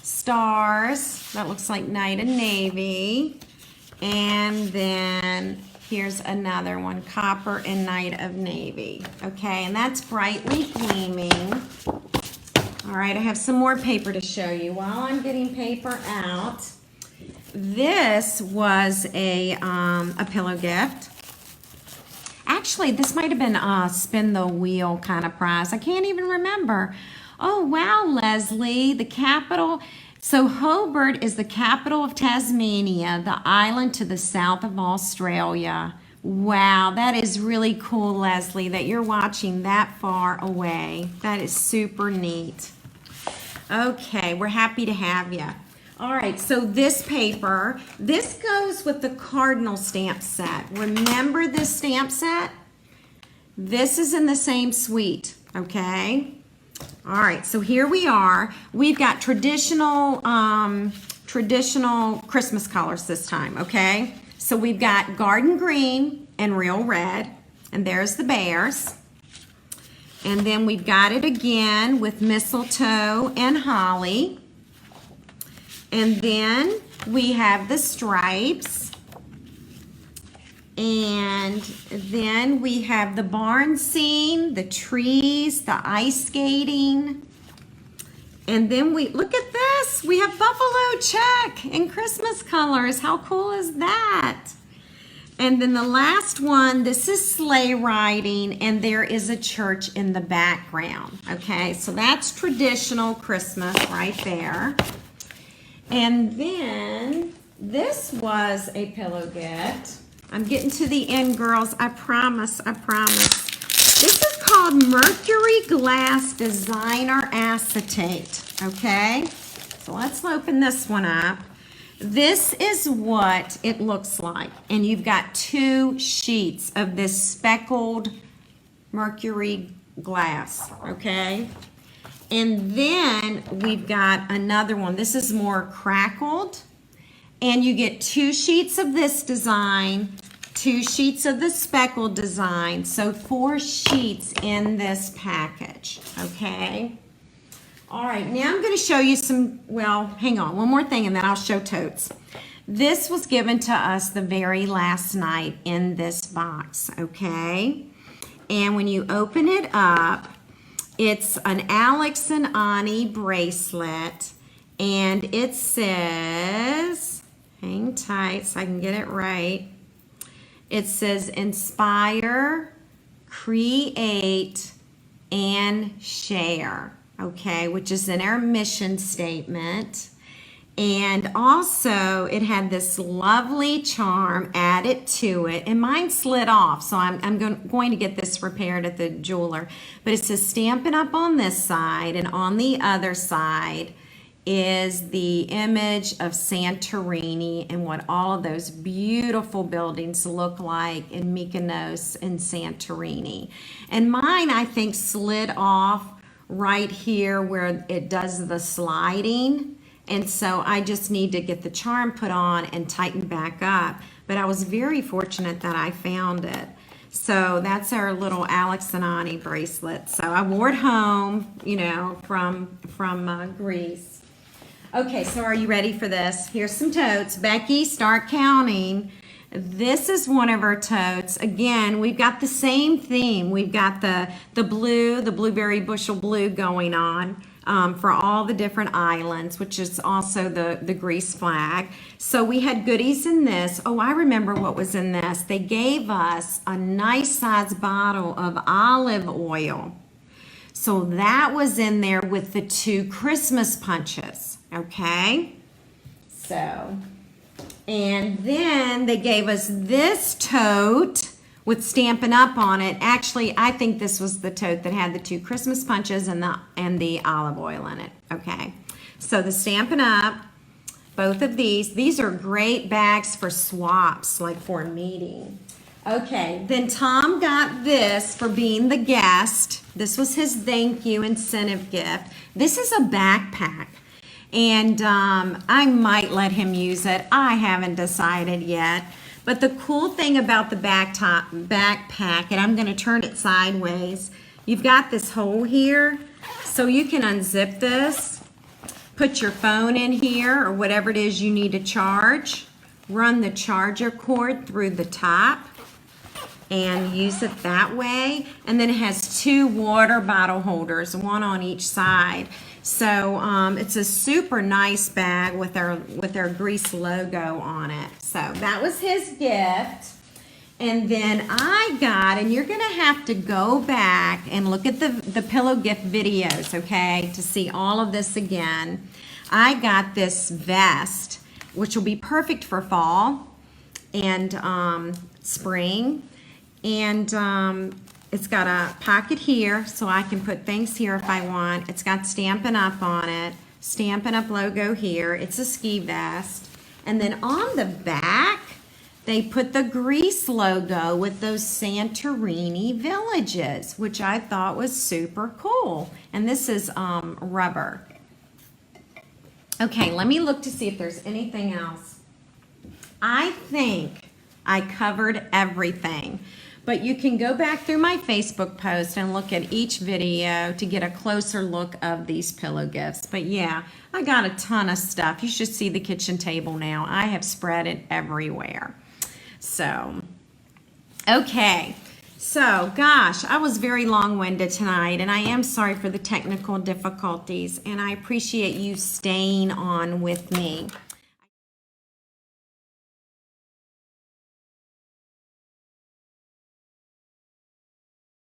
Stars, that looks like Night and Navy. And then here's another one, Copper and Night of Navy. Okay, and that's Brightly Gleaming. All right, I have some more paper to show you. While I'm getting paper out, this was a pillow gift. Actually, this might have been a spin the wheel kind of prize. I can't even remember. Oh, wow, Leslie, the capital. So Hobart is the capital of Tasmania, the island to the south of Australia. Wow, that is really cool, Leslie, that you're watching that far away. That is super neat. Okay, we're happy to have you. All right, so this paper, this goes with the Cardinal stamp set. Remember this stamp set? This is in the same suite, okay? All right, so here we are. We've got traditional Christmas colors this time, okay? So we've got Garden Green and Real Red, and there's the bears. And then we've got it again with Mistletoe and Holly. And then we have the stripes. And then we have the barn scene, the trees, the ice skating. And then look at this, we have Buffalo Check in Christmas colors. How cool is that? And then the last one, this is sleigh riding, and there is a church in the background. Okay, so that's traditional Christmas right there. And then this was a pillow gift. I'm getting to the end, girls. I promise, I promise. This is called Mercury Glass Designer Acetate, okay? So let's open this one up. This is what it looks like. And you've got 2 sheets of this speckled mercury glass, okay? And then we've got another one. This is more crackled. And you get 2 sheets of this design, 2 sheets of the speckled design. So 4 sheets in this package, okay? All right, now I'm going to show you some, well, hang on, one more thing and then I'll show totes. This was given to us the very last night in this box, okay? And when you open it up, it's an Alex and Ani bracelet, and it says, hang tight so I can get it right. It says inspire, create, and share, okay, which is in our mission statement. And also it had this lovely charm added to it, and mine slid off, so I'm going to get this repaired at the jeweler. But it says Stampin' Up! On this side, and on the other side is the image of Santorini and what all of those beautiful buildings look like in Mykonos and Santorini. And mine, I think, slid off right here where it does the sliding. And so I just need to get the charm put on and tighten back up. But I was very fortunate that I found it. So that's our little Alex and Ani bracelet. So I wore it home, you know, from Greece. Okay, so are you ready for this? Here's some totes. Becky, start counting. This is one of our totes. Again, we've got the same theme. We've got the blue, the blueberry bushel blue going on. For all the different islands, which is also the Greece flag. So we had goodies in this. Oh, I remember what was in this. They gave us a nice size bottle of olive oil. So that was in there with the 2 Christmas punches, okay? So And then they gave us this tote with Stampin' Up on it. Actually, I think this was the tote that had the 2 Christmas punches and the olive oil in it. Okay, so the Stampin' Up, both of these are great bags for swaps, like for a meeting. Okay, then Tom got this for being the guest. This was his thank you incentive gift. This is a backpack. And I might let him use it. I haven't decided yet. But the cool thing about the backpack, and I'm going to turn it sideways, you've got this hole here, so you can unzip this, put your phone in here or whatever it is you need to charge, run the charger cord through the top, and use it that way. And then it has 2 water bottle holders, one on each side. So it's a super nice bag with our Grease logo on it. So that was his gift. And then I got, and you're gonna have to go back and look at the pillow gift videos, okay, to see all of this again. I got this vest, which will be perfect for fall and spring. And it's got a pocket here, so I can put things here if I want. It's got Stampin' Up on it, Stampin' Up logo here. It's a ski vest. And then on the back, they put the Grease logo with those Santorini villages, which I thought was super cool. And this is rubber. Okay, let me look to see if there's anything else. I think I covered everything. But you can go back through my Facebook post and look at each video to get a closer look of these pillow gifts. But yeah, I got a ton of stuff. You should see the kitchen table now. I have spread it everywhere. So, okay. So, gosh, I was very long-winded tonight, and I am sorry for the technical difficulties, and I appreciate you staying on with me.